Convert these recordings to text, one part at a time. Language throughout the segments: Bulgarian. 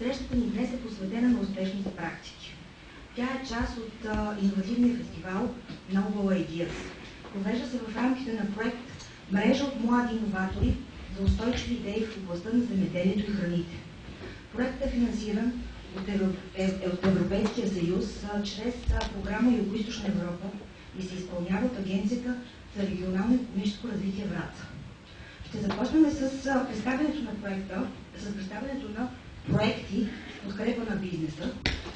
Срещата ни днес е посветена на успешните практики. Тя е част от иновативния фестивал Novel Ideas. Провежда се в рамките на проект Мрежа от млади иноватори за устойчиви идеи в областта на земеделието и храните. Проектът е финансиран от Европейския съюз чрез програма Югоизточна Европа и се изпълнява от Агенцията за регионално и икономическо развитие Враца. Ще започнем с представянето на проекта, с представянето на проекти в подкрепа на бизнеса,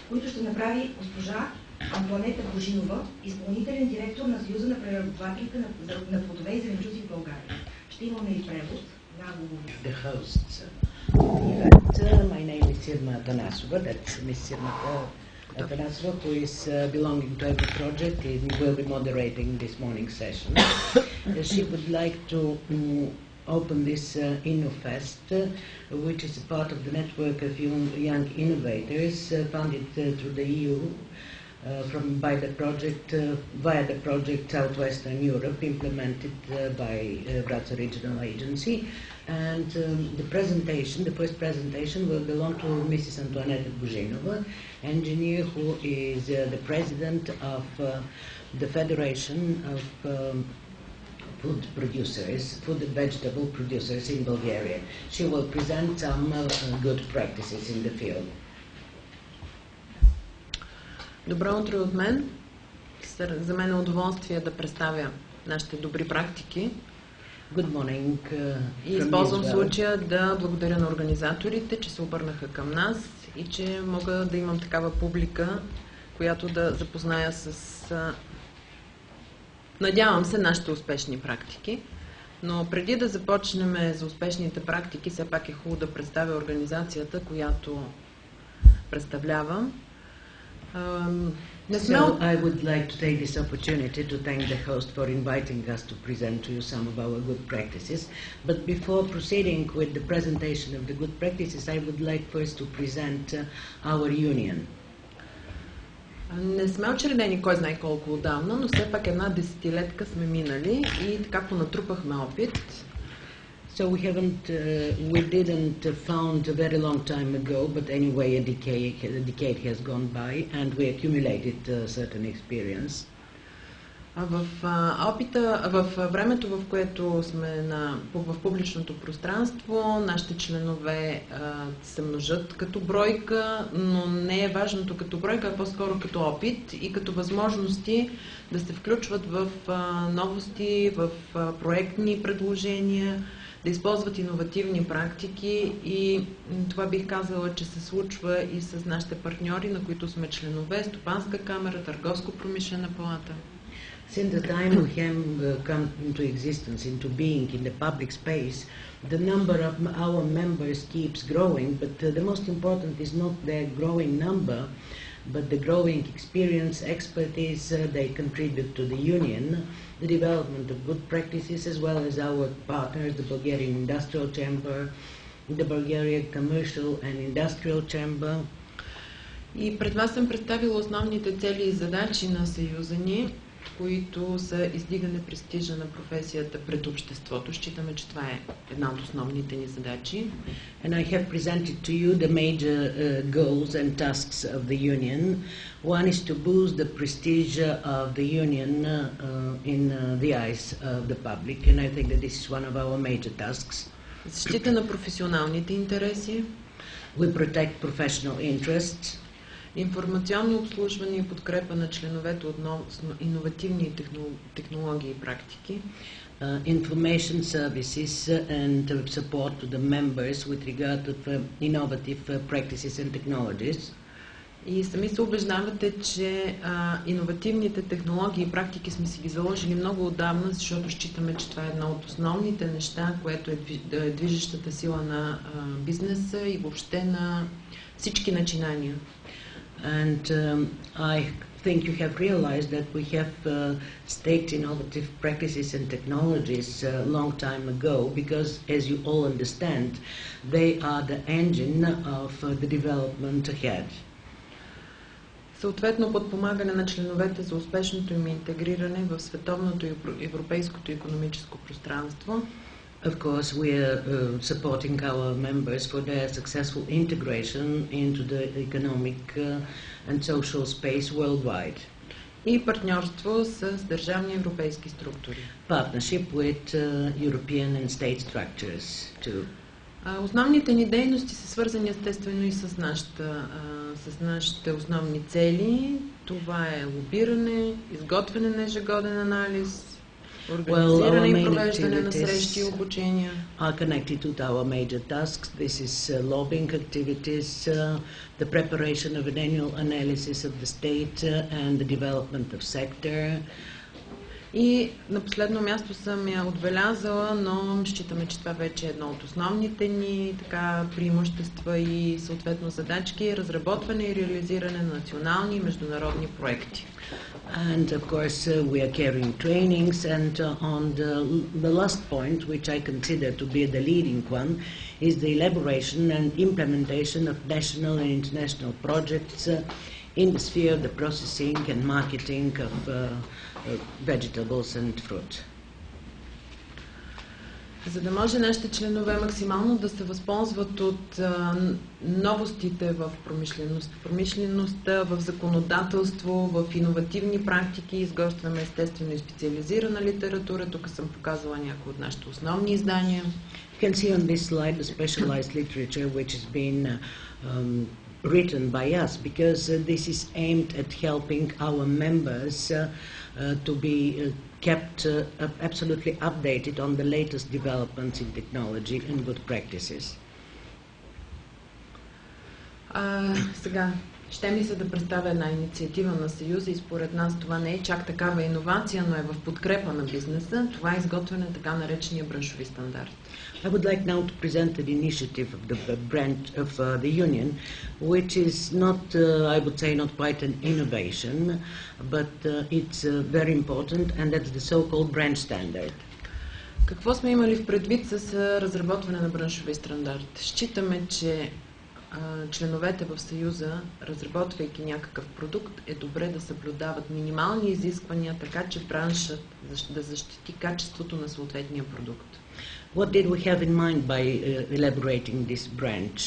които ще направи госпожа Антоанета Божинова, изпълнителен директор на Съюза на преработвателите на плодове и зеленчуци в България. Ще имаме и превод на говори. The hosts. My name is Sirma Atanasova. That's Miss Sirma Atanasova, who is belonging to every project and will be moderating this morning's session. She would like to open this InnoFest, which is a part of the network of young innovators funded through the EU via the project Southwestern Europe, implemented by Vratsa Regional Agency. And the first presentation will belong to Mrs. Antoaneta Buzhinova, engineer who is the president of the Federation of food and vegetable producers in Bulgaria. She will present some good practices in the field. Добро утро от мен. За мен е удоволствие да представя нашите добри практики. Good morning. И използвам случая да благодаря на организаторите, че се обърнаха към нас и че мога да имам такава публика, която да запозная с, надявам се, нашите успешни практики. Но преди да започнем за успешните практики, все пак е хубаво да представя организацията, която представлявам. So I would like to take this opportunity to thank the host for inviting us to present to you some of our good practices. But before proceeding with the presentation of the good practices, I would like first to present our union. Не сме учредени кой знае колко отдавна, но все пак една десетилетка сме минали и така понатрупахме опит. So we didn't found a very long time ago, but anyway a decade has gone by and we accumulated certain experience. В времето, в което сме в публичното пространство, нашите членове се множат като бройка, но не е важното като бройка, а по-скоро като опит и като възможности да се включват в новости, в проектни предложения, да използват иновативни практики и това бих казала, че се случва и с нашите партньори, на които сме членове, Стопанска камера, Търговско-промишлена палата. Since the time we have come into existence, into being in the public space, the number of our members keeps growing, but the most important is not their growing number, but the growing experience, expertise they contribute to the union, the development of good practices, as well as our partners, the Bulgarian Industrial Chamber, the Bulgarian Commercial and Industrial Chamber. И пред вас съм представила основните цели и задачи на Съюза ни, които са издигане престижа на професията пред обществото. Считаме, че това е една от основните ни задачи. And I have presented to you the major goals and tasks of the union. One is to boost the prestige of the union in the eyes of the public, and I think that this is one of our major tasks. Защита на професионалните интереси. We protect professional interests. Информационно обслужване и подкрепа на членовете относно иновативни технологии и практики. Information services and support to the members with regard to innovative practices and technologies. И сами се убеждавате, че иновативните технологии и практики сме си ги заложили много отдавна, защото считаме, че това е едно от основните неща, което е движещата сила на бизнеса и въобще на всички начинания. And I think you have realized that we have staked innovative practices and technologies a long time ago because, as you all understand, they are the engine of the development ahead. Съответно, подпомагане на членовете за успешното им интегриране в световното и европейското икономическо пространство. Of course, we are supporting our members for their successful integration into the economic and social space worldwide. И партньорство с държавни европейски структури. Partnership with European and state structures too. Основните ни дейности са свързани естествено и с нашите основни цели. Това е лобиране, изготвяне на ежегоден анализ, организиране и провеждане на срещи и обучения. Are connected to our major tasks. This is lobbying activities, the preparation of an annual analysis of the state and the development of sector. И на последно място съм я отбелязала, но считаме, че това вече е едно от основните ни преимущества и съответно задачки, разработване и реализиране на национални и международни проекти. And of course we are carrying trainings, and on the last point, which I consider to be the leading one, is the elaboration and implementation of national and international projects in the sphere of the processing and marketing of vegetables and fruit. За да може нашите членове максимално да се възползват от новостите в промишлеността, в законодателство, в иновативни практики, изготвяме естествено и специализирана литература. Тук съм показала някои от нашите основни издания. You can see on this slide the specialized literature which has been written by us, because this is aimed at helping our members to be kept absolutely updated on the latest developments in technology and good practices. Сега, ще ми се да представя една инициатива на Съюза и според нас това не е чак такава иновация, но е в подкрепа на бизнеса. Това е изготвяне на така наречения браншови стандарт. I would like now to present an initiative of the branch of the Union, which is not, I would say, not quite an innovation, but it's very important, and that's the so-called branch standard. Какво сме имали в предвид с разработване на браншови стандарт? Считаме, че членовете в Съюза, разработвайки някакъв продукт, е добре да съблюдават минимални изисквания, така че браншът да защити качеството на съответния продукт. What did we have in mind by elaborating this branch?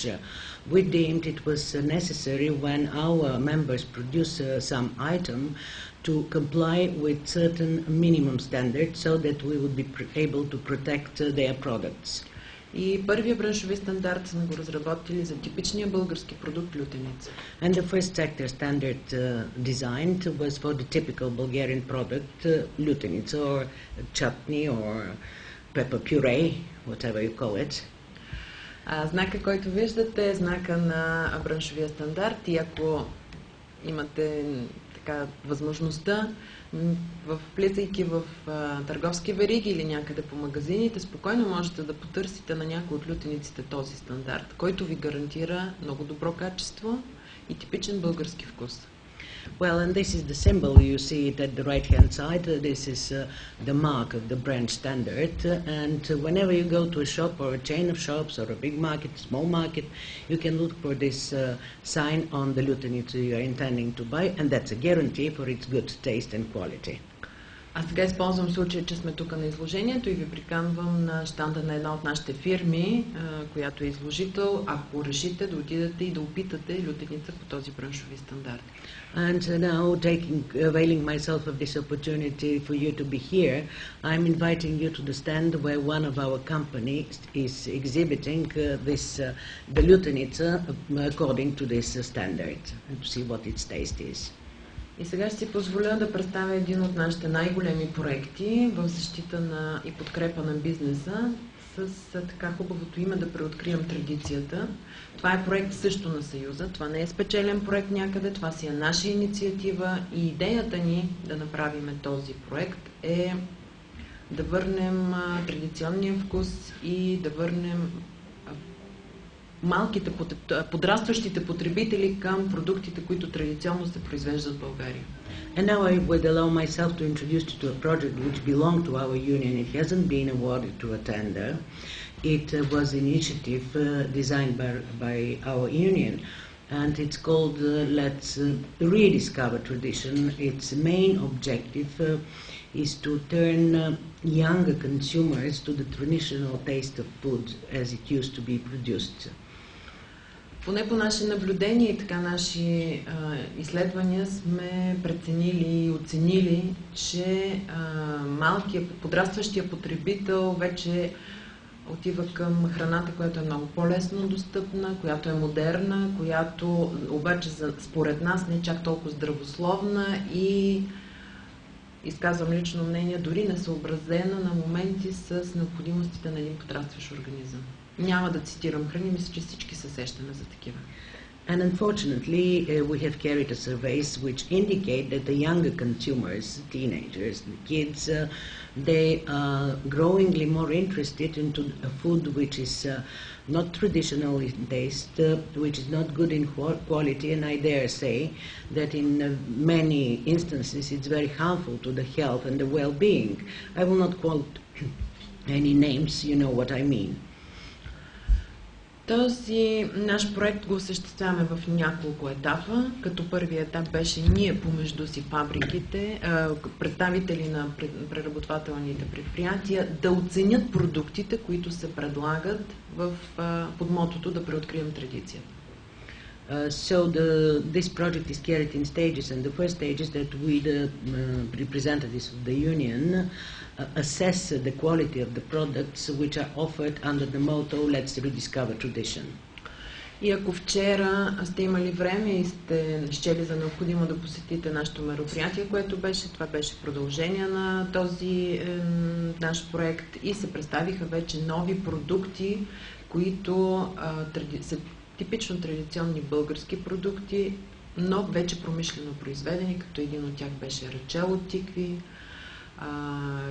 We deemed it was necessary when our members produce some item to comply with certain minimum standards so that we would be able to protect their products. И първия браншови стандарт сме го разработили за типичния български продукт лютеница. And the first sector standard designed was for the typical Bulgarian product, lutenica or chutney or pepper puree, whatever you call it. Знака, който виждате, е знака на браншовия стандарт, и ако имате възможността, влизайки в търговски вериги или някъде по магазините, спокойно можете да потърсите на някои от лютениците този стандарт, който ви гарантира много добро качество и типичен български вкус. Well, and this is the symbol, you see it at the right-hand side. This is the mark of the branch standard. And whenever you go to a shop or a chain of shops or a big market, small market, you can look for this sign on the lutenica you are intending to buy, and that's a guarantee for its good taste and quality. Аз сега използвам случая, че сме тук на изложението и ви приканвам на щанда на една от нашите фирми, която е изложител, ако решите да отидете и да опитате лютеница по този браншови стандарт. And now, availing myself of this opportunity for you to be here, I'm inviting you to the stand where one of our companies is exhibiting the lutenica according to this standard, and to see what its taste is. И сега ще си позволя да представя един от нашите най-големи проекти в защита и подкрепа на бизнеса с така хубавото име да преоткрием традицията. Това е проект също на Съюза. Това не е спечелен проект някъде, това си е наша инициатива и идеята ни да направим този проект е да върнем традиционния вкус и да върнем малките подрастващите потребители към продуктите, които традиционно се произвеждат в България. And now I would allow myself to introduce you to a project which belonged to our union. It hasn't been awarded to a tender. It was an initiative designed by our union, and it's called Let's Rediscover Tradition. Its main objective is to turn younger consumers to the traditional taste of food as it used to be produced. Поне по наши наблюдения и така наши изследвания сме преценили и оценили, че малкият, подрастващия потребител вече отива към храната, която е много по-лесно достъпна, която е модерна, която обаче според нас не е чак толкова здравословна и, изказвам лично мнение, дори не съобразена на моменти с необходимостите на един подрастващ организъм. Няма да цитирам храни, мисля, че всички се сещаме за такива. And unfortunately, we have carried a surveys which indicate that the younger consumers, teenagers, the kids, they are growingly more interested into a food which is not traditional in taste, which is not good in quality, and I dare say that in many instances it's very harmful to the health and the well-being. I will not quote any names, you know what I mean. Този наш проект го осъществяваме в няколко етапа, като първият етап беше ние помежду си фабриките, представители на преработвателните предприятия да оценят продуктите, които се предлагат под мотото да преоткрием традицията. So this project is carried in stages, and the first stage is that we, the representatives of the union, assess the quality of the products which are offered under the motto "Let's rediscover tradition." И ако вчера сте имали време и сте счели за необходимо да посетите нашето мероприятие, това беше продължение на този наш проект и се представиха вече нови продукти, които са типично традиционни български продукти, но вече промишлено произведени, като един от тях беше рачел от тикви,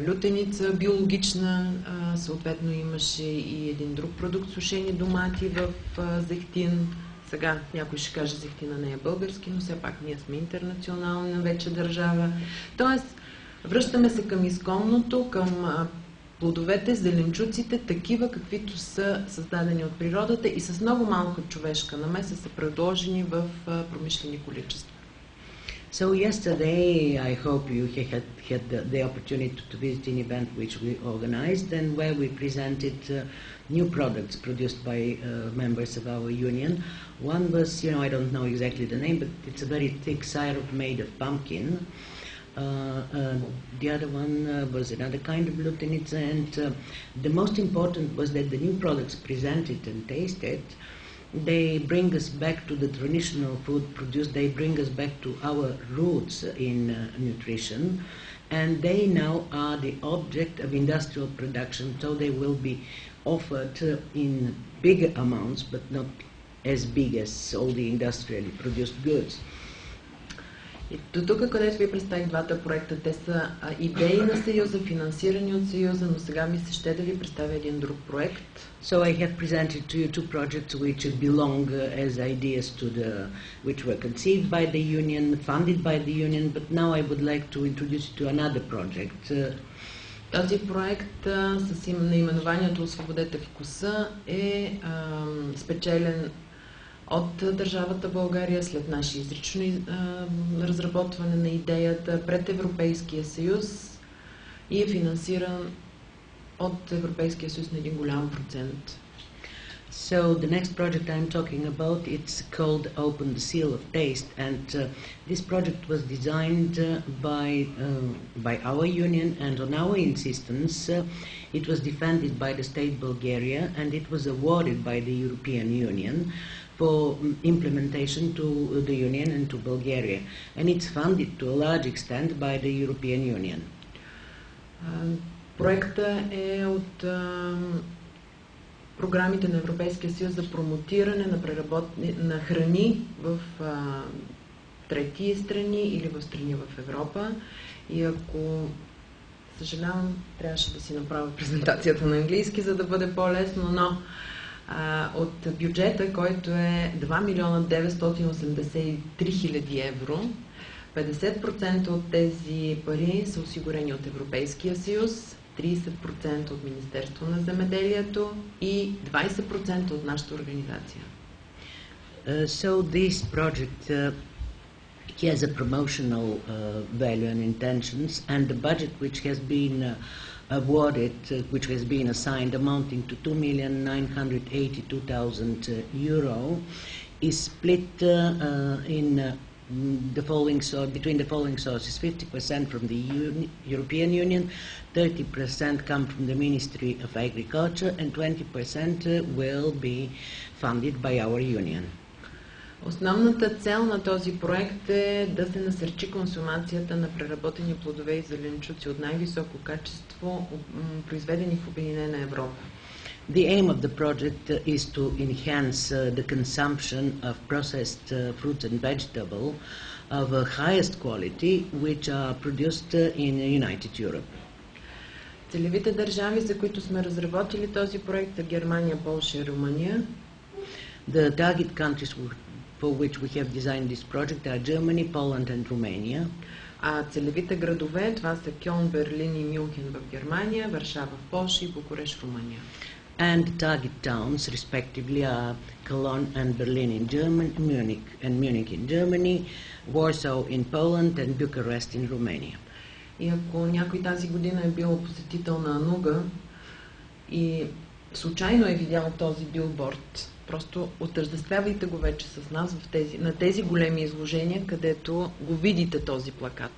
лютеница биологична, съответно имаше и един друг продукт, сушени домати в зехтин. Сега някой ще каже, зехтина не е български, но все пак ние сме интернационална вече държава. Тоест, връщаме се към изконното, към плодовете, зеленчуците, такива каквито са създадени от природата и с много малка човешка намеса са предложени в промишлени количества. So yesterday, I hope you had the opportunity to visit an event which we organized and where we presented new products produced by members of our union. One was, I don't know exactly the name, but it's a very thick syrup made of pumpkin. The other one was another kind of lutenica, and the most important was that the new products presented and tasted, they bring us back to the traditional food produced, they bring us back to our roots in nutrition, and they now are the object of industrial production, so they will be offered in bigger amounts, but not as big as all the industrially produced goods. И до тук, където ви представих двата проекта, те са идеи на Съюза, финансирани от Съюза, но сега ми се ще да ви представя един друг проект. So I have presented to you two projects which belong as ideas which were conceived by the union, funded by the union, but now I would like to introduce you to another project. Този проект с наименованието "Освободете вкуса" е спечелен от държавата България след наше изрично разработване на идеята пред Европейския съюз и е финансиран от Европейския съюз на един голям процент. So the next project I'm talking about, it's called Open the Seal of Taste, and this project was designed by our union, and on our insistence it was defended by the state Bulgaria, and it was awarded by the European Union for implementation to the Union and to Bulgaria. And it's funded to a large extent by the European Union. Проектът е от програмите на Европейския съюз за промотиране на храни в трети страни или в страни в Европа. И ако съжалявам, трябваше да си направя презентацията на английски, за да бъде по-лесно, но от бюджета, който е 2 милиона 983 хиляди евро, 50% от тези пари са осигурени от Европейския съюз, 30% от Министерство на земеделието и 20% от нашата организация. So this project has a promotional value and intentions, and the budget which has been awarded, which has been assigned, amounting to 2,982,000 euro, is split in the following between the following sources: 50% from the European Union, 30% come from the Ministry of Agriculture, and 20% will be funded by our union. Основната цел на този проект е да се насърчи консумацията на преработени плодове и зеленчуци от най-високо качество, произведени в Обединена Европа. The aim of the project is to enhance the consumption of processed fruits and vegetables of highest quality, which are produced in United Europe. Целевите държави, за които сме разработили този проект, са Германия, Полша и Румъния. The target countries for which we have designed this project are Germany, Poland and Romania. А целевите градове, това са Кьолн, Берлин и Мюнхен в Германия, Варшава в Полша и Букурещ в Румъния. And the target towns, respectively, are Cologne and Berlin in Germany, Munich in Germany, Warsaw in Poland and Bucharest in Romania. И ако някой тази година е бил посетител на Ануга и случайно е видял този билборд, просто отъждествявайте го вече с нас на тези големи изложения, където го видите този плакат.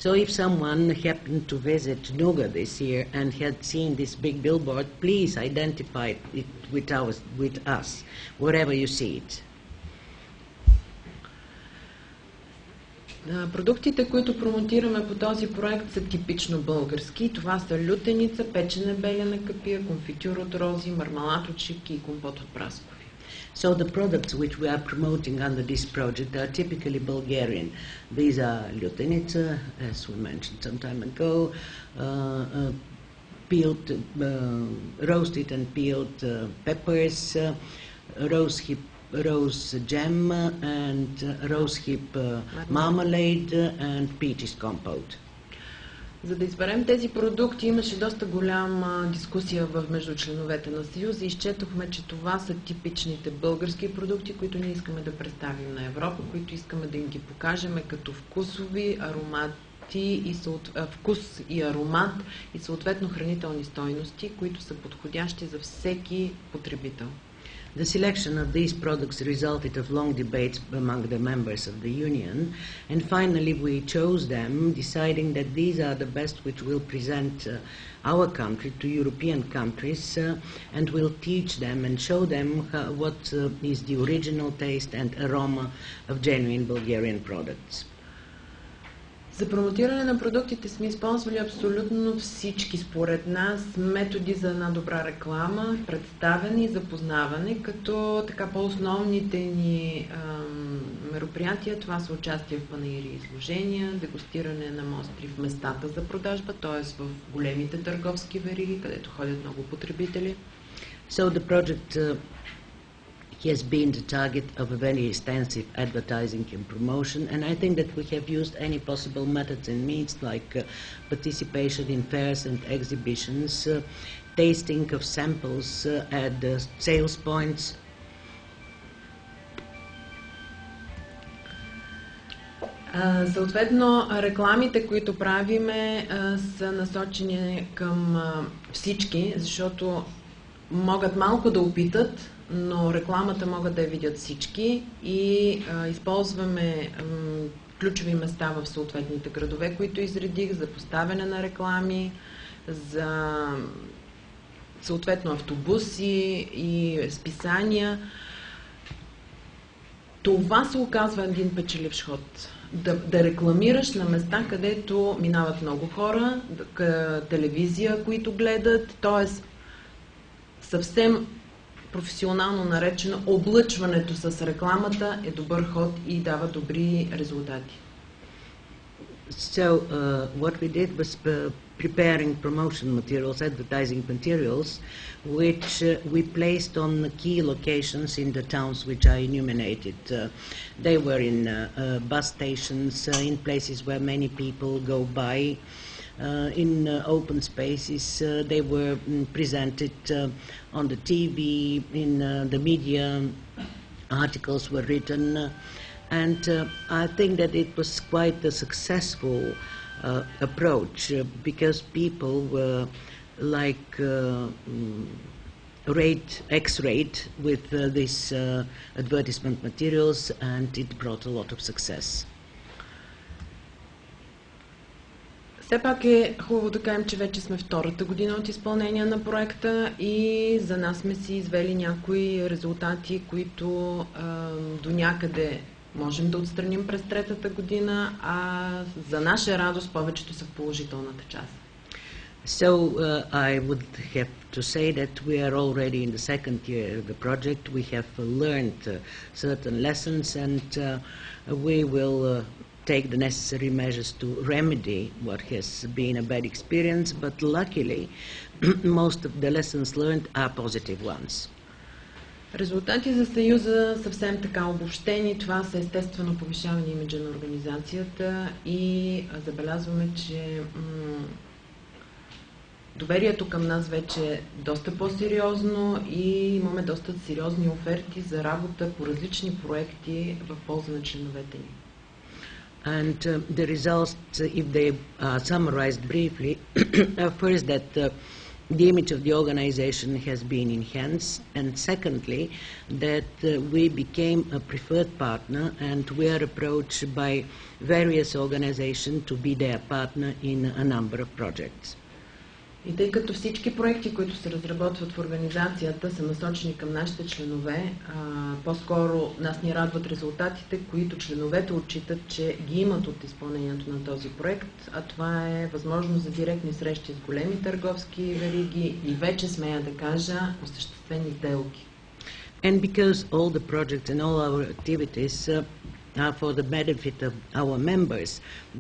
So if someone happened to visit Nuga this year and had seen this big billboard, please identify it with us, wherever you see it. Продуктите, които промотираме по този проект, са типично български. Това са лютеница, печена белена капия, конфитюр от рози, мармалад от шипки и компот от праскови. So the products which we are promoting under this project are typically Bulgarian. These are lutenica, as we mentioned some time ago, peeled, roasted and peeled peppers, rose jam and rosehip marmalade and peaches compote. За да изберем тези продукти, имаше доста голяма дискусия между членовете на Съюза и изчетохме, че това са типичните български продукти, които ние искаме да представим на Европа, които искаме да им ги покажем като вкусови, аромати вкус и аромат и съответно хранителни стойности, които са подходящи за всеки потребител. The selection of these products resulted of long debates among the members of the Union, and finally we chose them, deciding that these are the best which will present our country to European countries and will teach them and show them what is the original taste and aroma of genuine Bulgarian products. За промотиране на продуктите сме използвали абсолютно всички, според нас, методи за една добра реклама, представяне и запознаване, като така по-основните ни мероприятия, това са участие в панаири и изложения, дегустиране на мостри в местата за продажба, т.е. в големите търговски вериги, където ходят много потребители. So the project has been the target of a very extensive advertising and promotion, and I think that we have used any possible methods and means like participation in fairs and exhibitions, tasting of samples at the sales points. Съответно, рекламите, които правиме, са насочени към всички, защото могат малко да опитат, но рекламата могат да я видят всички и използваме ключови места в съответните градове, които изредих, за поставяне на реклами, за съответно автобуси и списания. Това се оказва един печеливш ход. Да рекламираш на места, където минават много хора, телевизия, които гледат, т.е. съвсем професионално наречено облъчването с рекламата е добър ход и дава добри резултати. So what we did was preparing promotion materials, advertising materials, which we placed on key locations in the towns which I enumerated. They were in bus stations, in places where many people go by, in open spaces. They were presented on the TV, in the media, articles were written, and I think that it was quite a successful approach because people were like X-rate with these advertisement materials, and it brought a lot of success. Все пак е хубаво да кажем, че вече сме втората година от изпълнение на проекта и за нас сме си извели някои резултати, които до някъде можем да отстраним през третата година, а за наша радост повечето са в положителната част. So I would have to say that we are already in the second year of the project. We have learned certain lessons, and we will take the necessary measures to remedy what has been a bad experience, but luckily most of the lessons learned are positive ones. Резултати за Съюза съвсем така обобщени. Това са естествено повишаване имиджа на организацията и забелязваме, че доверието към нас вече е доста по-сериозно и имаме доста сериозни оферти за работа по различни проекти в полза на членовете ни. And the results, if they are summarized briefly, are first that the image of the organization has been enhanced, and secondly, that we became a preferred partner and we are approached by various organizations to be their partner in a number of projects. И тъй като всички проекти, които се разработват в организацията, са насочени към нашите членове, по-скоро нас ни радват резултатите, които членовете отчитат, че ги имат от изпълнението на този проект, а това е възможност за директни срещи с големи търговски вериги и вече смея да кажа осъществени сделки. And because all the projects and all our activities are for the benefit of our members,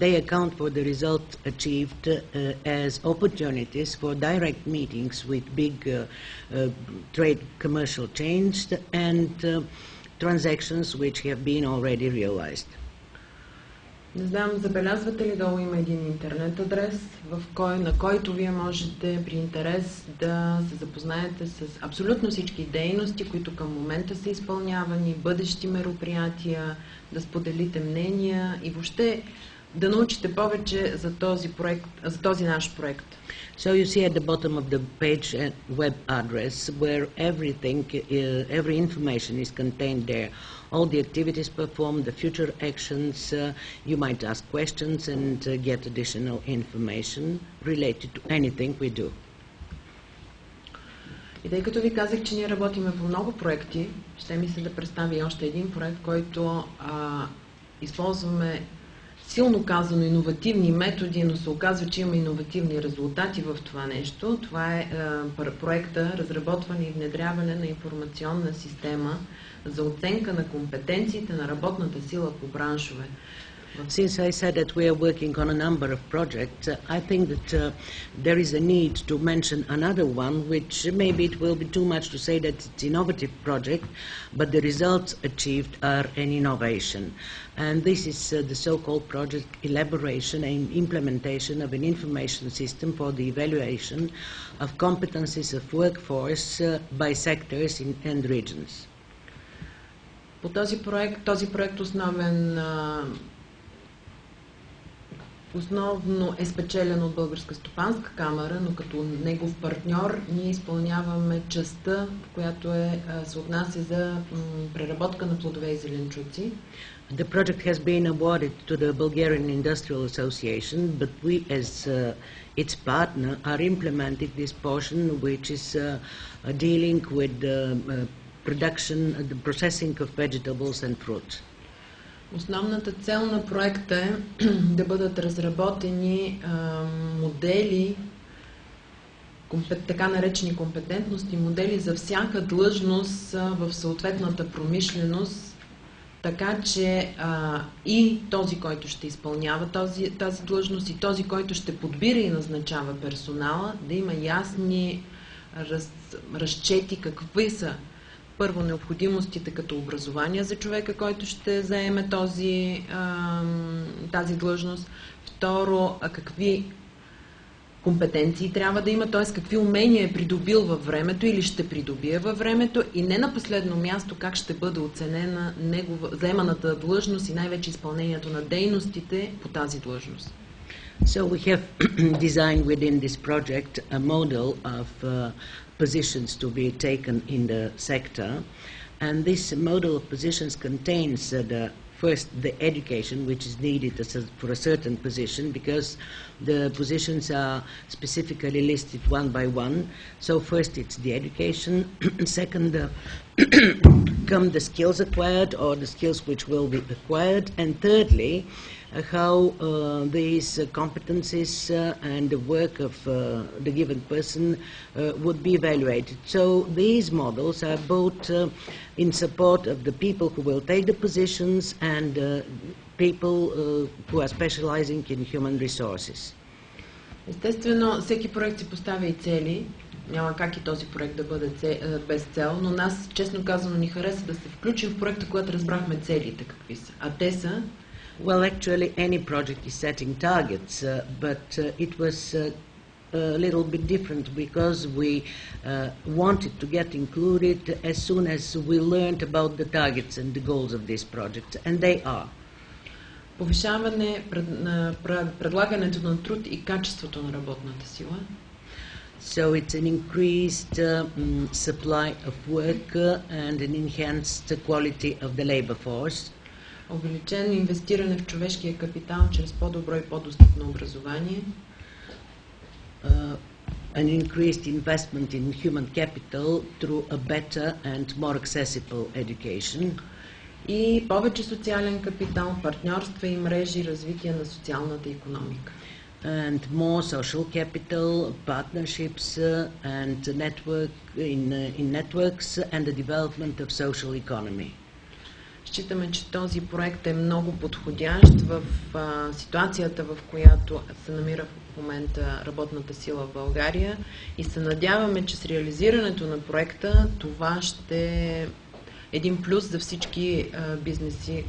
they account for the results achieved as opportunities for direct meetings with big trade commercial chains and transactions which have been already realized. Не знам, забелязвате ли, долу има един интернет адрес, на който вие можете при интерес да се запознаете с абсолютно всички дейности, които към момента са изпълнявани, бъдещи мероприятия, да споделите мнения и въобще да научите повече за този проект, за този наш проект. So you see at the bottom of the page a web address where every information is contained there. All the activities performed, the future actions, you might ask questions and get additional information related to anything we do. И тъй като ви казах, че ние работиме по много проекти, ще ми се да представя и още един проект, който използваме силно казано иновативни методи, но се оказва, че има иновативни резултати в това нещо. Това е проекта разработване и внедряване на информационна система за оценка на компетенциите на работната сила по браншове. Since I said that we are working on a number of projects, I think that there is a need to mention another one, which maybe it will be too much to say that it's an innovative project, but the results achieved are an innovation. And this is the so-called project elaboration and implementation of an information system for the evaluation of competencies of workforce by sectors and regions. По този проект основно е спечелен от Българска стопанска камара, но като негов партньор ние изпълняваме частта, която се отнася за преработка на плодове и зеленчуци. The project has been awarded to the Bulgarian Industrial Association, but we as its partner are implementing this portion which is dealing with the production, the processing of vegetables and fruit. Основната цел на проекта е да бъдат разработени модели, така наречени компетентности, модели за всяка длъжност в съответната промишленост, така че и този, който ще изпълнява тази длъжност, и този, който ще подбира и назначава персонала, да има ясни разчети какви са първо необходимостите като образование за човека, който ще заеме тази длъжност. Второ, какви компетенции трябва да има, т.е. какви умения е придобил във времето или ще придобие във времето, и не на последно място как ще бъде оценена заеманата длъжност и най-вече изпълнението на дейностите по тази длъжност. So we have designed within this project a model of positions to be taken in the sector, and this model of positions contains first the education which is needed for a certain position, because the positions are specifically listed one by one. So first it's the education, second come the skills acquired or the skills which will be acquired, and thirdly how these competencies and the work of the given person would be evaluated. So these models are both in support of the people who will take the positions and people who are specializing in human resources. Естествено, всеки проект си поставя и цели. Няма как и този проект да бъде без цел, но нас, честно казано, ни хареса да се включим в проекта, когато разбрахме целите какви са. А те са... Well, actually, any project is setting targets, but it was a little bit different because we wanted to get included as soon as we learned about the targets and the goals of this project, and they are. Повишаване на предлагането на труд и качеството на работната сила. So it's an increased supply of work and an enhanced quality of the labor force. Увеличено инвестиране в човешкия капитал чрез по-добро и по-достъпно образование. An increased investment in human capital through a better and more accessible education. И повече социален капитал, партньорства и мрежи, развитие на социалната икономика. And more social capital, partnerships and network in networks and the development of social economy. Считаме, че този проект е много подходящ в ситуацията, в която се намира в момента работната сила в България, и се надяваме, че с реализирането на проекта това ще е един плюс за всички бизнеси,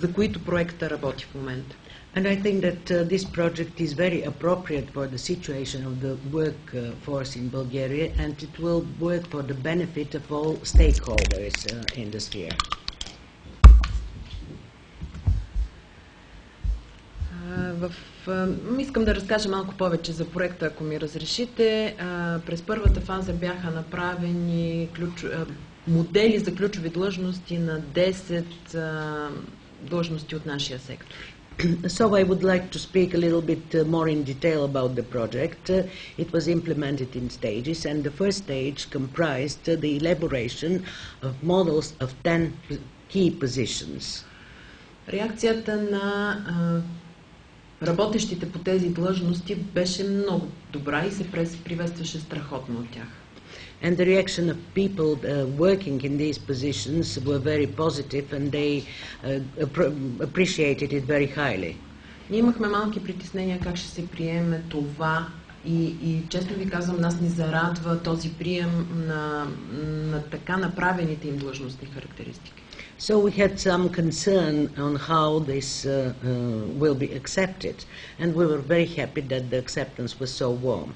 за които проекта работи в момента. And I think that this project is very appropriate for the situation of the workforce in Bulgaria, and it will work for the benefit of all stakeholders in the sphere. Искам да разкажа малко повече за проекта, ако ми разрешите. През първата фаза бяха направени модели за ключови длъжности на 10 длъжности от нашия сектор. So I would like to speak a little bit more in detail about the project. It was implemented in stages, and the first stage comprised the elaboration of models of 10 key positions. Реакцията на работещите по тези длъжности беше много добра и се приветстваше страхотно от тях. And the reaction of people working in these positions were very positive, and they appreciated it very highly. Ние имахме малки притеснения как ще се приеме това и честно ви казвам, нас ни зарадва този прием на така направените им длъжностни характеристики. So we had some concern on how this will be accepted, and we were very happy that the acceptance was so warm.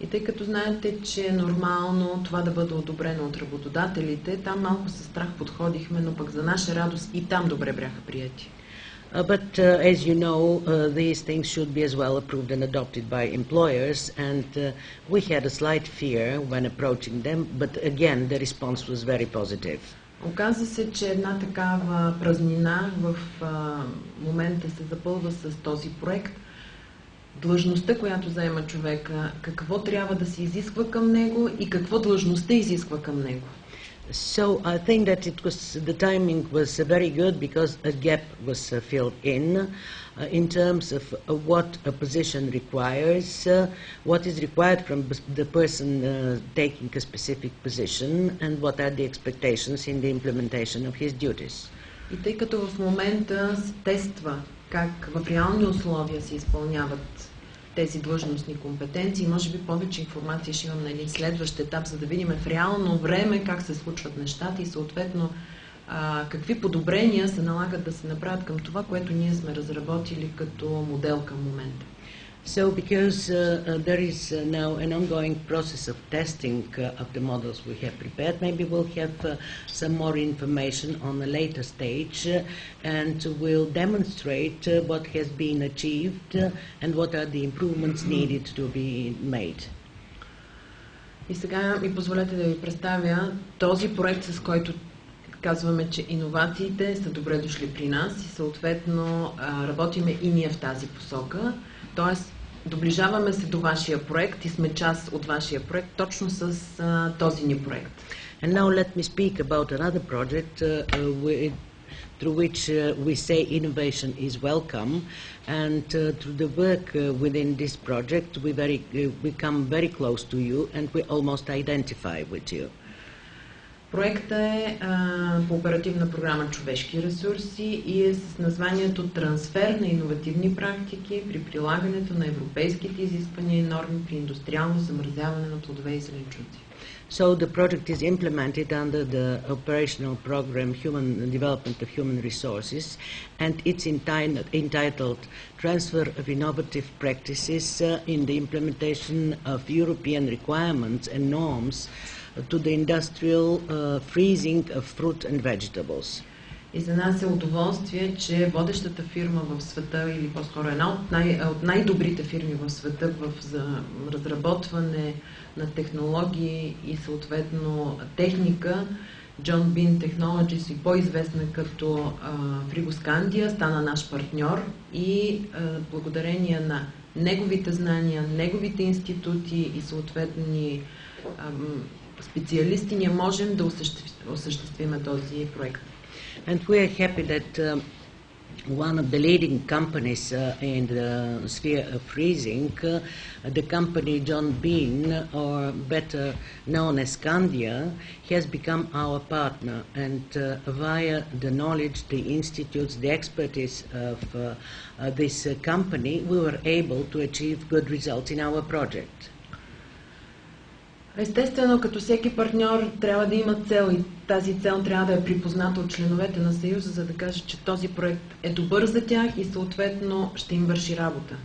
И тъй като знаете, че е нормално това да бъде одобрено от работодателите, там малко със страх подходихме, но пък за наша радост и там добре бяха прияти. But as you know, these things should be as well approved and adopted by employers, and we had a slight fear when approaching them, but again the response was very positive. Оказа се, че една такава празнина в момента се запълва с този проект. Длъжността, която заема човека, какво трябва да се изисква към него и какво длъжността изисква към него. So I think that the timing was very good because a gap was filled in terms of what a position requires, what is required from the person taking a specific position, and what are the expectations in the implementation of his duties. И тъй като в момента се тества как в реални условия се изпълняват тези длъжностни компетенции, може би повече информация ще имам на един следващ етап, за да видим в реално време как се случват нещата и съответно какви подобрения се налагат да се направят към това, което ние сме разработили като модел към момента. So because there is now an ongoing process of testing of the models we have prepared, maybe we'll have some more information on a later stage and we'll demonstrate what has been achieved and what are the improvements needed to be made. И сега ми позволете да ви представя този проект, с който казваме, че иновациите са добре дошли при нас и съответно работиме и ние в тази посока. Тоест, доближаваме се до вашия проект и сме част от вашия проект точно с този ни проект. And now let me speak about another project through which we say innovation is welcome, and through the work within this project we come very close to you and we almost identify with you. Проектът е по оперативна програма Човешки ресурси и е с названието Трансфер на иновативни практики при прилагането на европейските изисквания и норми при индустриално замразяване на плодове и зеленчуци. So the project is implemented under the operational program Human Development of Human Resources, and it's entitled Transfer of Innovative Practices in the Implementation of European Requirements and Norms to the Industrial Freezing of Fruit and Vegetables. И за нас е удоволствие, че водещата фирма в света, или по-скоро една от най-добрите фирми в света за разработване на технологии и съответно техника, John Bean Technologies, и по-известна като Frigoscandia, стана наш партньор и благодарение на неговите знания, неговите институти и съответни специалисти ние можем да осъществим този проект. And we are happy that one of the leading companies in the sphere of freezing, the company John Bean, or better known as Scandia, has become our partner, and via the knowledge, the institutes, the expertise of this company, we were able to achieve good results in our project. Естествено, като всеки партньор трябва да има цел и тази цел трябва да е припозната от членовете на Съюза, за да каже, че този проект е добър за тях и съответно ще им върши работа.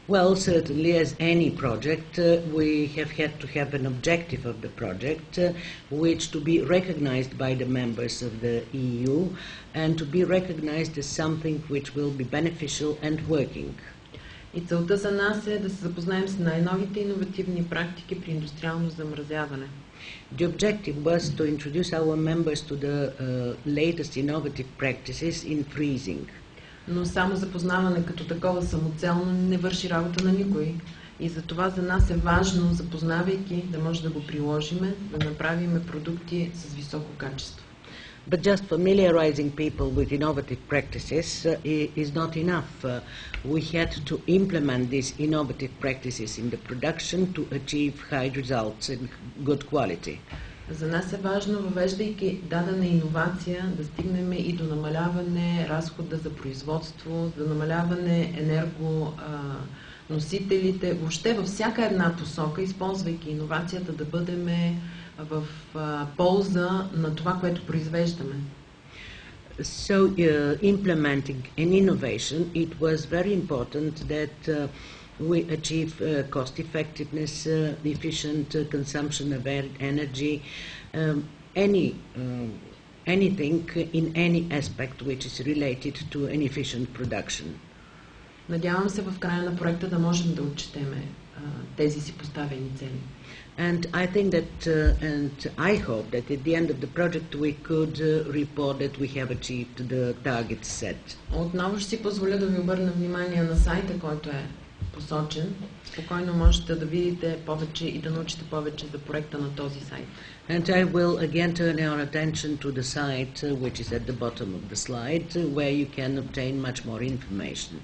Well, certainly as any project, we have had to have an objective of the project, which to be recognized by the members of the EU and to be recognized as something which will be beneficial and working. И целта за нас е да се запознаем с най-новите иновативни практики при индустриално замразяване. The objective was to introduce our members to the latest innovative practices in freezing. Но само запознаване като такова самоцелно не върши работа на никой. И за това за нас е важно, запознавайки, да може да го приложиме, да направим продукти с високо качество. But just familiarizing people with innovative practices is not enough. We had to implement these innovative practices in the production to achieve high results and good quality. За нас е важно, въвеждайки дадена иновация, да стигнем и до намаляване разхода за производство, за намаляване енергоносителите, въобще във всяка една посока, използвайки иновацията, да бъдем в полза на това, което произвеждаме. So implementing an innovation, it was very important that we achieve cost effectiveness, efficient consumption of energy, anything in any aspect which is related to an efficient production. Надявам се в края на проекта да можем да отчетеме тези си поставени цели. And I think that, and I hope that at the end of the project we could report that we have achieved the targets set. Отново ще си позволя да ви обърна внимание на сайта, който е посочен. Спокойно можете да видите повече и да научите повече за проекта на този сайт. And I will again turn our attention to the site which is at the bottom of the slide where you can obtain much more information.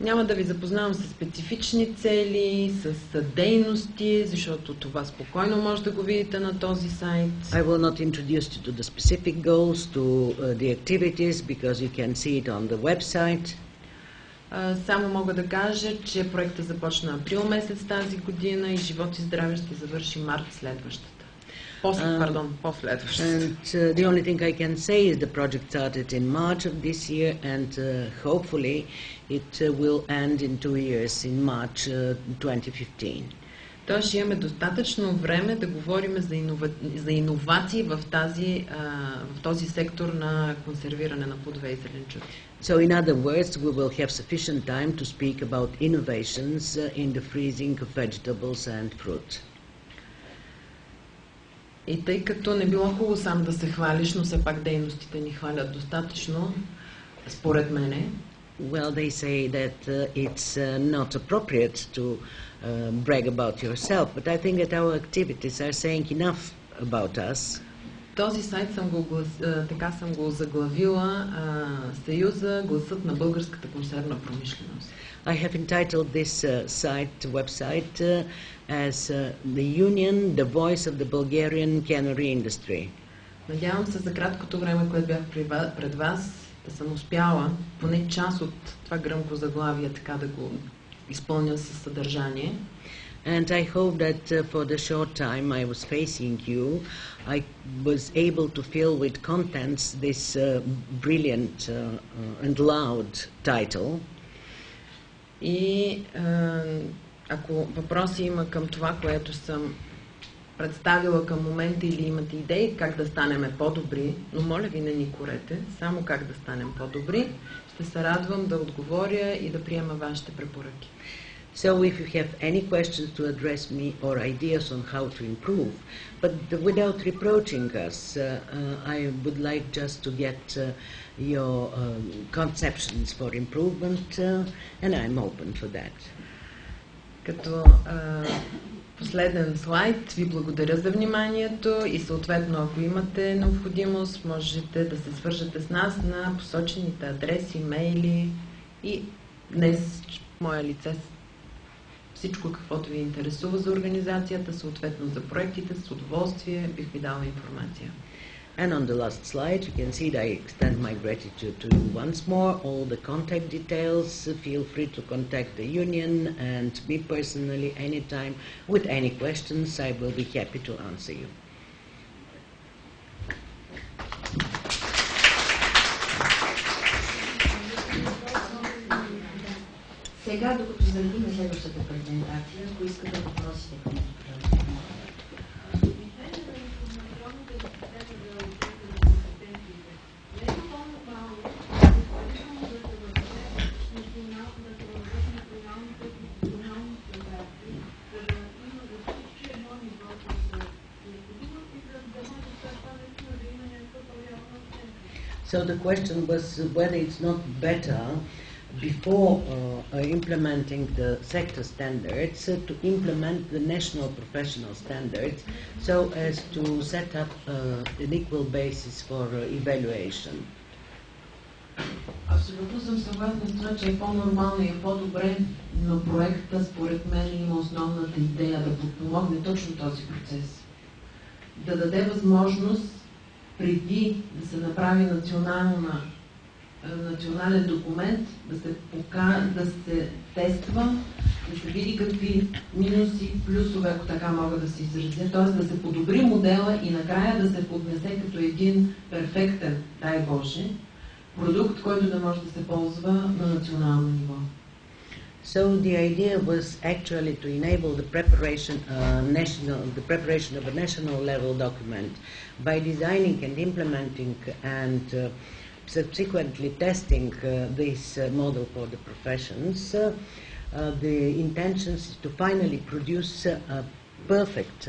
Няма да ви запознавам с специфични цели, с дейности, защото това спокойно може да го видите на този сайт. I will not introduce you to the specific goals, to the activities, because you can see it on the website. Само мога да кажа, че проектът започна април месец тази година и живот и здраве ще завърши март следващата. Последващ. And the only thing I can say is the project started in March of this year, and hopefully it will end in 2 years, in March 2015. Тоест имаме достатъчно време да говорим за иновации в този сектор на консервиране на плодове и зеленчуци. So in other words, we will have sufficient time to speak about innovations in the freezing of vegetables and fruit. И тъй като не било хубаво сам да се хвалиш, но все пак дейностите ни хвалят достатъчно, според мене. Well, they say that it's not appropriate to brag about yourself, but I think that our activities are saying enough about us. Този сайт така съм го заглавила Съюза, гласът на българската консервна промишленост. I have entitled this website as the Union, the Voice of the Bulgarian Cannery Industry. Надявам се за краткото време, което бях пред вас, да съм успяла поне част от това гръмко заглавие така да го изпълня със съдържание. And I hope that for the short time I was facing you, I was able to fill with contents this brilliant and loud title. И ако въпроси има към това, което съм представила към момента или имате идеи как да станем по-добри, но моля ви не ни корете, само как да станем по-добри, ще се радвам да отговоря и да приема вашите препоръки. So if you have any questions to address me or ideas on how to improve, but without reproaching us, I would like just to get your conceptions for improvement, and I'm open for that. Като последен слайд, ви благодаря за вниманието и съответно, ако имате необходимост, можете да се свържете с нас на посочените адреси, мейли и днес моя лице всичко, каквото ви интересува за организацията, съответно за проектите, с удоволствие бих ви дала информация. And on the last slide, you can see that I extend my gratitude to you once more. All the contact details, feel free to contact the union and me personally anytime with any questions. I will be happy to answer you. Сега, докато заредим следващата презентация, ако искате въпросите към госпожа. So the question was whether it's not better before implementing the sector standards to implement the national professional standards so as to set up an equal basis for evaluation. Абсолютно съм съгласна с това, че е по-нормално и е по-добре, но проекта според мен има основната идея да подпомогне точно този процес. Да даде възможност преди да се направи национален документ, да се тества, да се види какви минуси, плюсове, ако така мога да се изразя, т.е. да се подобри модела и накрая да се поднесе като един перфектен, дай Боже, продукт, който да може да се ползва на национално ниво. So the idea was actually to enable the preparation of a national level document by designing and implementing and subsequently testing this model for the professions. The intention is to finally produce a perfect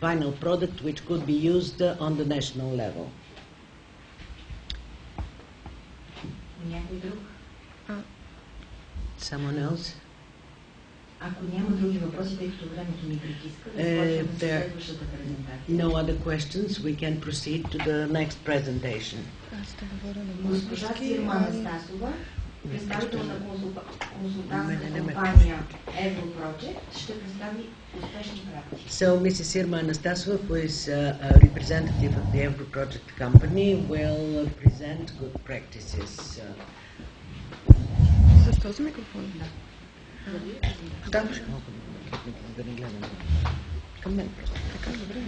final product which could be used on the national level. Някой друг? Someone else? Ако няма други въпроси, тъй като времето ни притиска, да започнем с следващата презентация. No other questions, we can proceed to the next presentation. Госпожа Сирма Анастасова, представител на консултантска компания Европрoject, ще представи успешни практики. So Mrs. Sirma Anastasova, who is a representative of the Европroject company, will present good practices. С този микрофон? Да. Да не гледам. Към мен просто. Така, добре.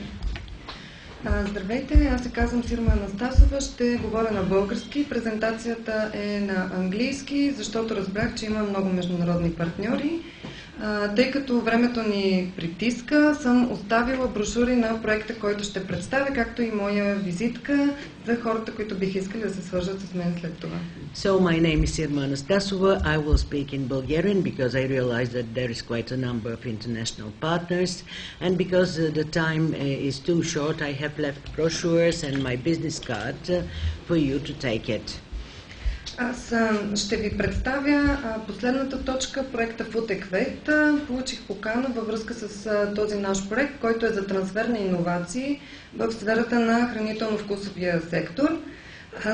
Здравейте, аз се казвам Сирма Анастасова, ще говоря на български. Презентацията е на английски, защото разбрах, че има много международни партньори. Тъй като времето ни притиска, съм оставила брошури на проекта, който ще представя, както и моя визитка за хората, които бих искали да се свържат с мен след това. So my name is Sirma Anastasova. I will speak in Bulgarian because I realize that there is quite a number of international partners, and because the time is too short, I have left brochures and my business card for you to take it. Аз ще ви представя последната точка, проекта FoodEquate. Получих покана във връзка с този наш проект, който е за трансфер на иновации в сферата на хранително-вкусовия сектор.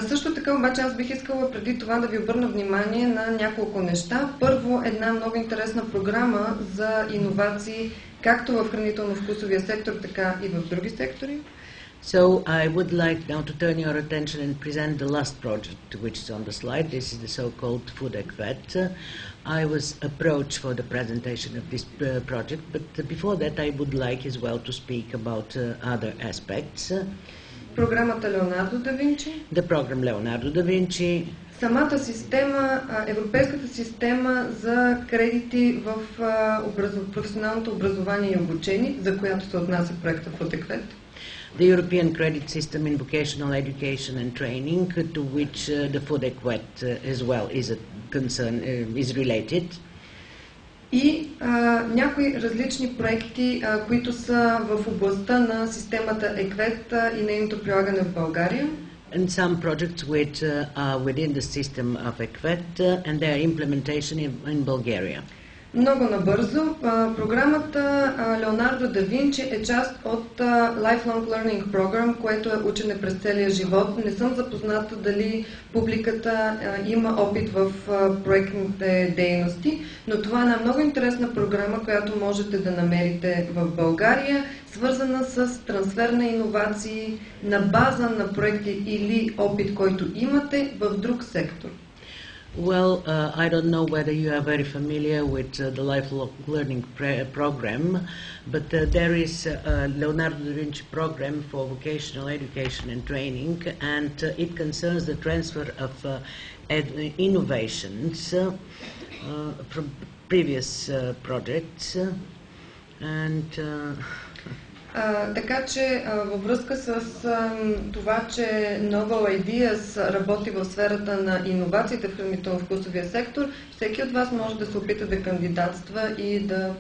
Също така обаче аз бих искала преди това да ви обърна внимание на няколко неща. Първо, една много интересна програма за иновации, както в хранително-вкусовия сектор, така и в други сектори. So I would like now to turn your attention and present the last project which is on the slide. This is the so-called FoodEquate. I was approached for the presentation of this project, but before that I would like as well to speak about other aspects. Програмата Леонардо да Винчи. The program Leonardo da Vinci. Самата система, европейската система за кредити в професионалното образование и обучение, за която се отнася проекта FoodEquate. The European credit system in vocational education and training, to which the FoodEquate as well is a concern, is related. И някои различни проекти, които са в областта на системата EQUET и нейното прилагане в България. And some projects which are within the system of EQUET and their implementation in Bulgaria. Много набързо. Програмата Леонардо да Винчи е част от Lifelong Learning Program, което е учене през целия живот. Не съм запозната дали публиката има опит в проектните дейности, но това е една много интересна програма, която можете да намерите в България, свързана с трансфер на иновации на база на проекти или опит, който имате в друг сектор. Well, I don't know whether you are very familiar with the lifelong learning program, but there is a Leonardo da Vinci program for vocational education and training, and it concerns the transfer of innovations from previous projects, and така че във връзка с това, че Novel Ideas работи в сферата на иновациите в хранително-вкусовия сектор, всеки от вас може да се опита да кандидатства и да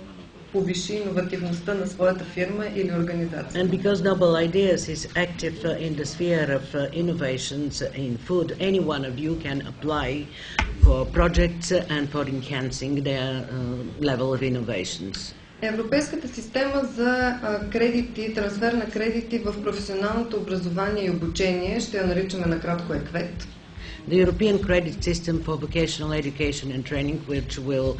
повиши иновативността на своята фирма или организация. And because Novel Ideas is active in the sphere of innovations in food, any one of you can apply for projects and for enhancing their level of innovations. Европейската система за кредити, трансфер на кредити в професионалното образование и обучение, ще я наричаме накратко EQUET. The European Credit System for Vocational Education and Training, which we'll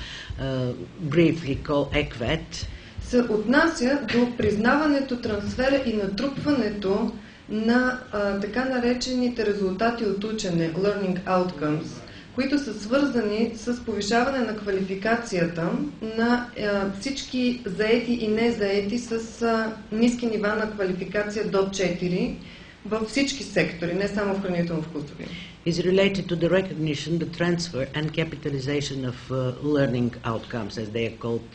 briefly call EQUET, се отнася до признаването, трансфера и натрупването на така наречените резултати от учене, learning outcomes, които са свързани с повишаване на квалификацията на всички заети и незаети с ниски нива на квалификация до 4 във всички сектори, не само в хранително-вкусови. is related to the recognition, the transfer and capitalization of learning outcomes, as they are called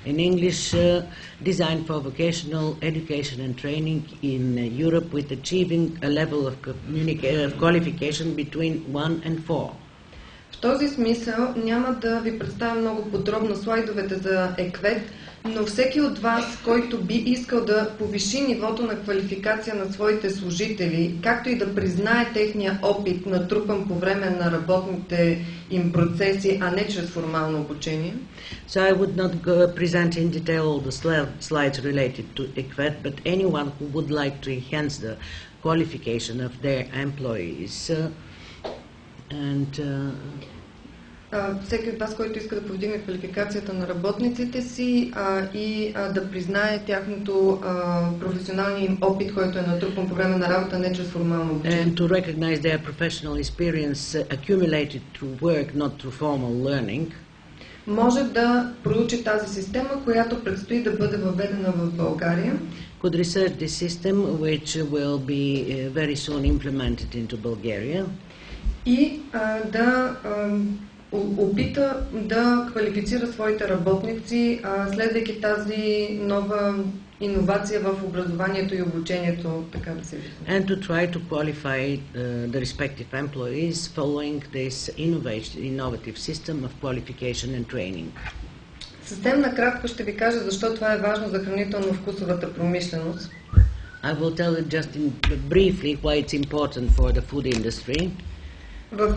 in English, designed for vocational education and training in Europe with achieving a level of qualification between 1 and 4. В този смисъл няма да ви представя много подробно слайдовете за EQUET, но всеки от вас, който би искал да повиши нивото на квалификация на своите служители, както и да признае техния опит, натрупан по време на работните им процеси, а не чрез формално обучение. So I would not present in detail all the slides related to EQUET, but anyone who would like to enhance the qualification of their employees and всеки от вас, който иска да повдигне квалификацията на работниците си и да признае тяхното професионалния им опит, който е натрупан по време на работа, не чрез формално обучение. And to recognize their professional experience accumulated through work, not through formal learning. може да проучи тази система, която предстои да бъде въведена в България. Could research this system, which will be very soon implemented into Bulgaria. И да опита да квалифицира своите работници, следвайки тази нова иновация в образованието и обучението, така да се вижда. And to try to qualify the respective employees following this innovative system of qualification and training. Съвсем накратко ще ви кажа защо това е важно за хранително-вкусовата промишленост. I will tell you just briefly why it's important for the food industry. В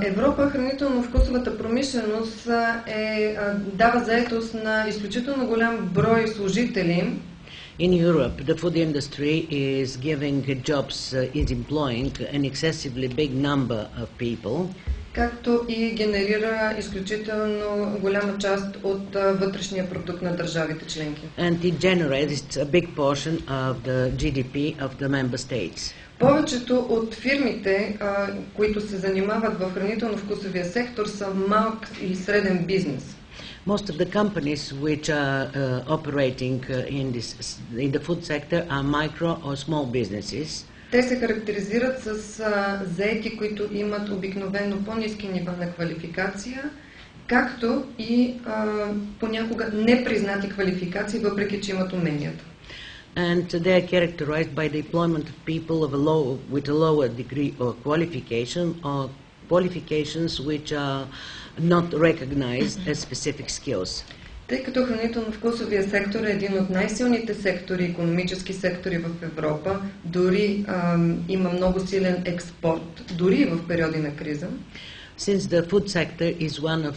Европа хранително-вкусовата промишленост дава заетост на изключително голям брой служители. In Europe, the food industry is giving jobs, is employing an excessively big number of people. Както и генерира изключително голяма част от вътрешния продукт на държавите членки. And it generates a big portion of the GDP of the member states. Повечето от фирмите, които се занимават в хранително-вкусовия сектор, са малък и среден бизнес. Most of the companies which are operating in the food sector are micro or small businesses. Те се характеризират с заети, които имат обикновено по-ниски нива на квалификация, както и понякога непризнати квалификации, въпреки че имат уменията. And they are characterized by the employment of people with a lower degree of qualification or qualifications which are not recognized as specific skills. Тъй като хранително-вкусовия сектор е един от най-силните сектори, икономически сектори в Европа, дори има много силен експорт, дори в периоди на криза. Since the food sector is one of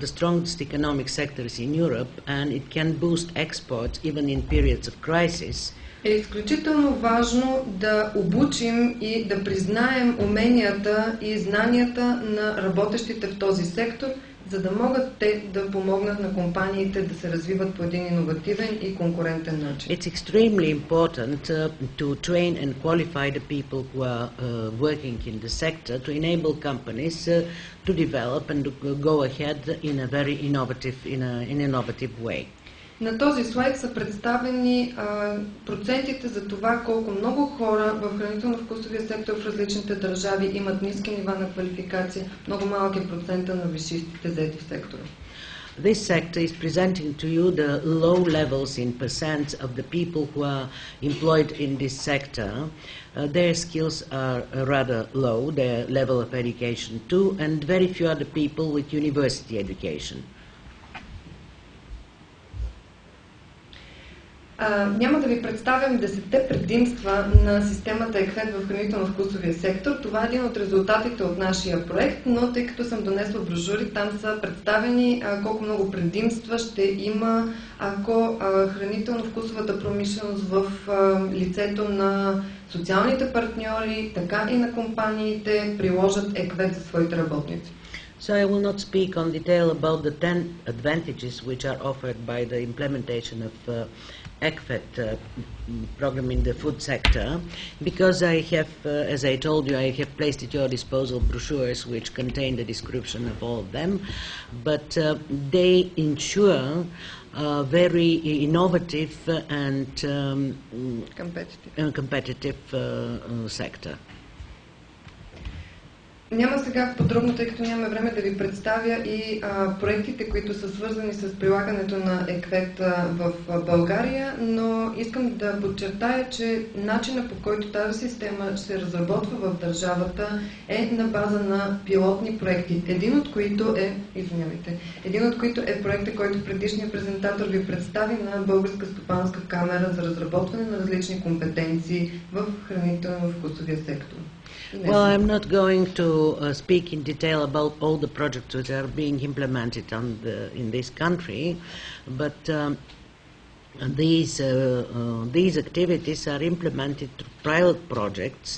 the strongest economic sectors in Europe and it can boost exports even in periods of crisis, е изключително важно да обучим и да признаем уменията и знанията на работещите в този сектор, за да могат те да помогнат на компаниите да се развиват по един иновативен и конкурентен начин. It's extremely important to train and qualify the people who are working in the sector to enable companies to develop and to go ahead in a very innovative way. На този слайд са представени процентите за това колко много хора в хранително-вкусовия сектор в различните държави имат ниски нива на квалификация, много малък е процента на висшистите заети в сектора. This sector is presenting to you the low levels in percent of the people who are employed in this sector. Their skills are rather low, their level of education too, and very few are the people with university education. Няма да ви представям 10 предимства на системата ЕКВЕТ в хранително-вкусовия сектор. Това е един от резултатите от нашия проект, но тъй като съм донесла брошури, там са представени колко много предимства ще има, ако хранително-вкусовата промишленост в лицето на социалните партньори, така и на компаниите приложат ЕКВЕТ за своите работници. So I will not speak on detail about the 10 advantages which are offered by the implementation of ECFET program in the food sector, because I have, as I told you, I have placed at your disposal brochures which contain the description of all of them, but they ensure very innovative and competitive sector. Няма сега подробно, тъй като нямаме време да ви представя и проектите, които са свързани с прилагането на ЕКВЕТ в България, но искам да подчертая, че начинът, по който тази система се разработва в държавата, е на база на пилотни проекти. Един от които е проектът, който предишният презентатор ви представи на Българска стопанска камера за разработване на различни компетенции в хранително-вкусовия сектор. Well, I'm not going to speak in detail about all the projects which are being implemented in this country, but these activities are implemented through pilot projects,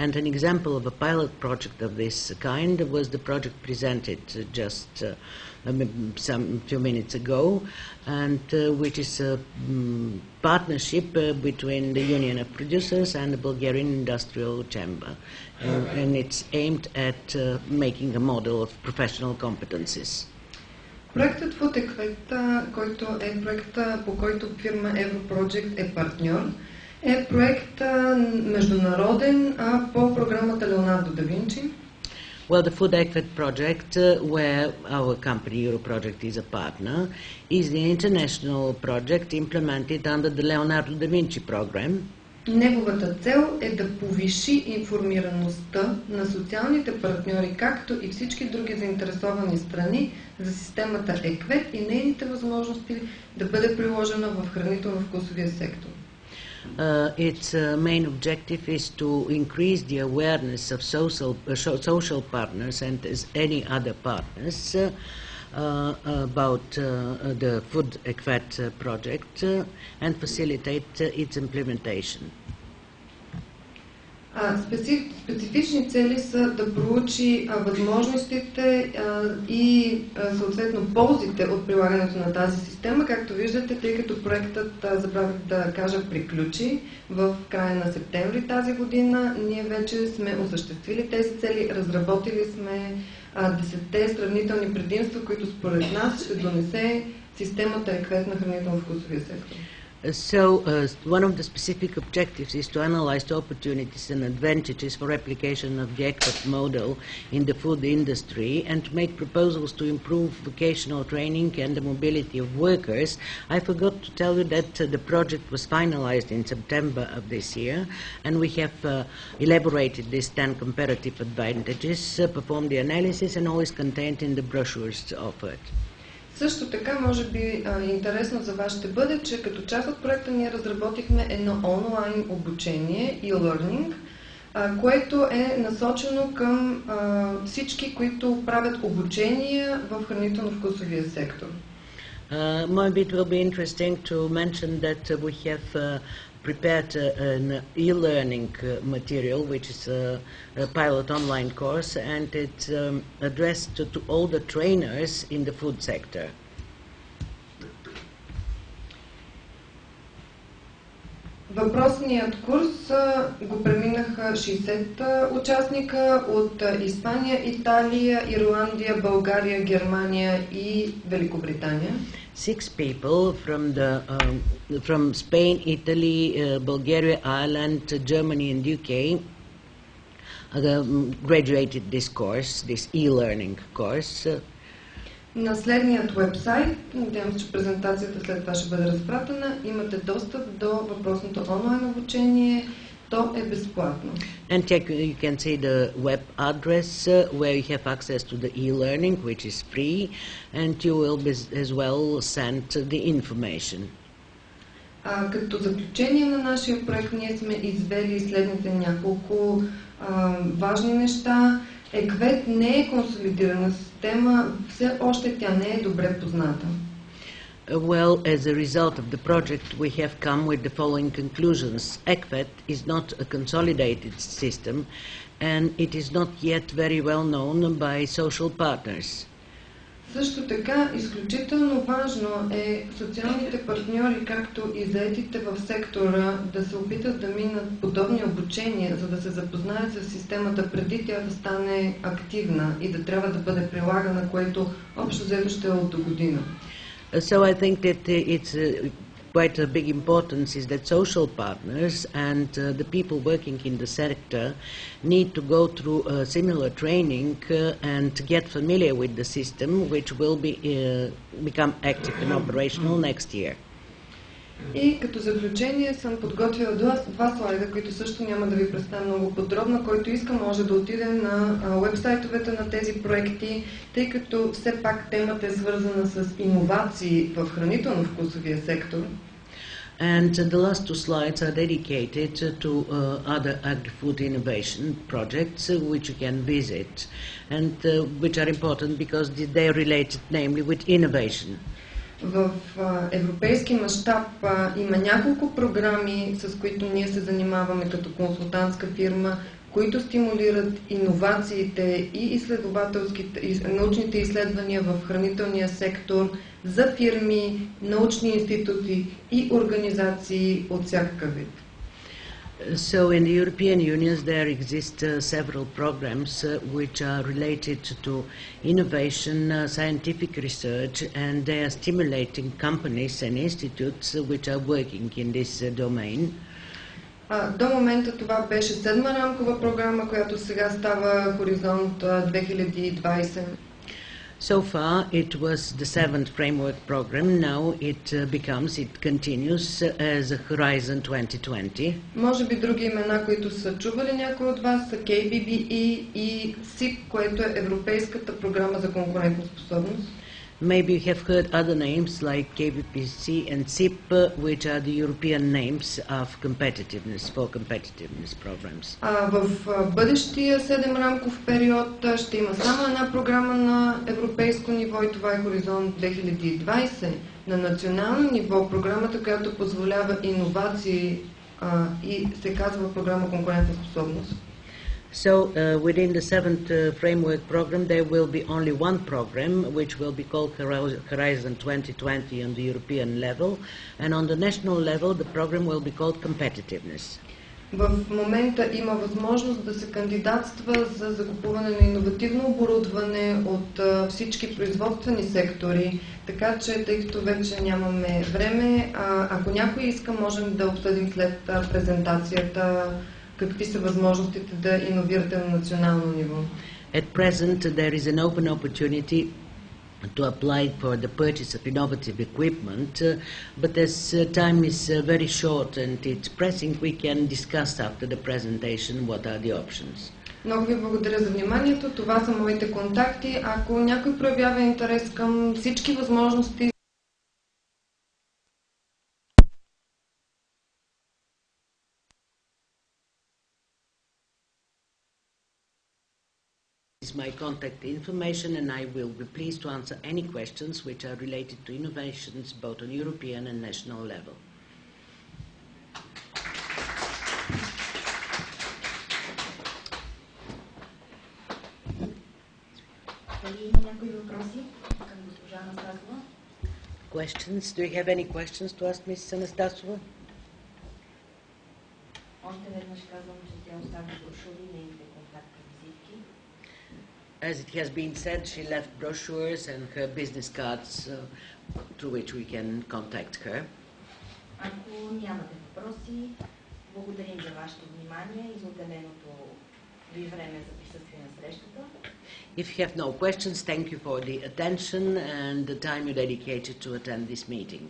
and an example of a pilot project of this kind was the project presented just some few minutes ago, and which is a partnership between the Union of Producers and the Bulgarian Industrial Chamber, and it's aimed at making a model of professional competencies. Проектът Food Equate, който е проекта, по който фирма Europroject е партньор, е проект международен по програмата Леонардо да Винчи. Well, the Food Equate project, where our company Europroject is a partner, is the international project implemented under the Leonardo da Vinci program. Неговата цел е да повиши информираността на социалните партньори, както и всички други заинтересовани страни за системата EQUET и нейните възможности да бъде приложена в хранително-вкусовия сектор. Its main objective is to increase the awareness of social partners and as any other partners about the Food Equate project and facilitate its implementation. Специфични цели са да проучи възможностите и съответно ползите от прилагането на тази система. Както виждате, тъй като проектът, забравих да кажа, приключи в края на септември тази година, ние вече сме осъществили тези цели, разработили сме 10 сравнителни предимства, които според нас ще донесе системата EQUET на хранително-вкусовия сектор. So, one of the specific objectives is to analyze the opportunities and advantages for application of the EQUET model in the food industry and to make proposals to improve vocational training and the mobility of workers. I forgot to tell you that the project was finalized in September of this year, and we have elaborated these 10 comparative advantages, performed the analysis, and all is contained in the brochures offered. Също така, може би интересно за вас ще бъде, че като част от проекта ние разработихме едно онлайн обучение, e-learning, което е насочено към всички, които правят обучения в хранително-вкусовия сектор. Maybe it will be interesting to mention that we have prepared an e-learning material, which is a pilot online course, and it's addressed to all the trainers in the food sector. Въпросният курс го преминаха 60 участника от Испания, Италия, Ирландия, България, Германия и Великобритания. 6 people from Spain, Italy, Bulgaria, Ireland, Germany and UK graduated this course, this e-learning course. На следният вебсайт, надявам се, че презентацията след това ще бъде разпратена, имате достъп до въпросното онлайн обучение. То е безплатно. And you can see the web address where you have access to the e-learning, which is free, and you will be as well sent the information. Като заключение на нашия проект ние сме извели следните няколко важни неща. EQUET не е консолидирана система, все още тя не е добре позната. Well, as a result of the project, we have come with the following conclusions. EQUET is not a consolidated system, and it is not yet very well known by social partners. Също така, изключително важно е социалните партньори, както и заетите в сектора, да се опитат да минат подобни обучения, за да се запознаят с системата преди тя да стане активна и да трябва да бъде прилагана, което общо взето ще е от до година. So I think that it's quite a big importance is that social partners and the people working in the sector need to go through similar training and get familiar with the system, which will become active and operational next year. И като заключение съм подготвила два слайда, които също няма да ви представя много подробно. Който иска, може да отиде на уебсайтовете на тези проекти, тъй като все пак темата е свързана с иновации в хранително-вкусовия сектор. And the last two slides are dedicated to other agri-food innovation projects which you can visit and which are important because they are related namely with innovation. В европейски мащаб има няколко програми, с които ние се занимаваме като консултантска фирма, които стимулират иновациите и изследователските, и научните изследвания в хранителния сектор за фирми, научни институти и организации от всякакъв вид. So in the European Union there exist several programs which are related to innovation, scientific research, and they are stimulating companies and institutes which are working in this domain. До момента това беше 7-ма рамкова програма, която сега става Хоризонт 2020. So far it was the 7th framework program, now it continues as a Horizon 2020. Може би други имена, които са чували някои от вас, са KBBE и SIP, което е Европейската програма за конкурентоспособност. Maybe you have heard other names like KBPC and SIP, which are the European names of for competitiveness programs. В бъдещия 7-рамков период ще има само една програма на европейско ниво и това е Хоризонт 2020. На национално ниво програмата, която позволява иновации и се казва програма конкурентоспособност. So within the 7th framework program there will be only one program which will be called Horizon 2020 on the European level, and on the national level the program will be called Competitiveness. В момента има възможност да се кандидатства за закупуване на иновативно оборудване от всички производствени сектори, така че, тъй като вече нямаме време, ако някой иска, можем да обсъдим след презентацията какви са възможностите да иновирате на национално ниво. At present there is an open opportunity to apply for the purchase of innovative equipment, but as time is very short and it's pressing, we can discuss after the presentation what are the options. Много ви благодаря за вниманието. Това са моите контакти. Ако някой проявява интерес към всички възможности, This is my contact information, and I will be pleased to answer any questions which are related to innovations both on European and national level. Questions? Do you have any questions to ask Ms. Anastasova? As it has been said, she left brochures and her business cards through which we can contact her. Ако нямате въпроси, благодарим за вашето внимание и за отделеното ви време за присъствие на срещата. If you have no questions, thank you for the attention and the time you dedicated to attend this meeting.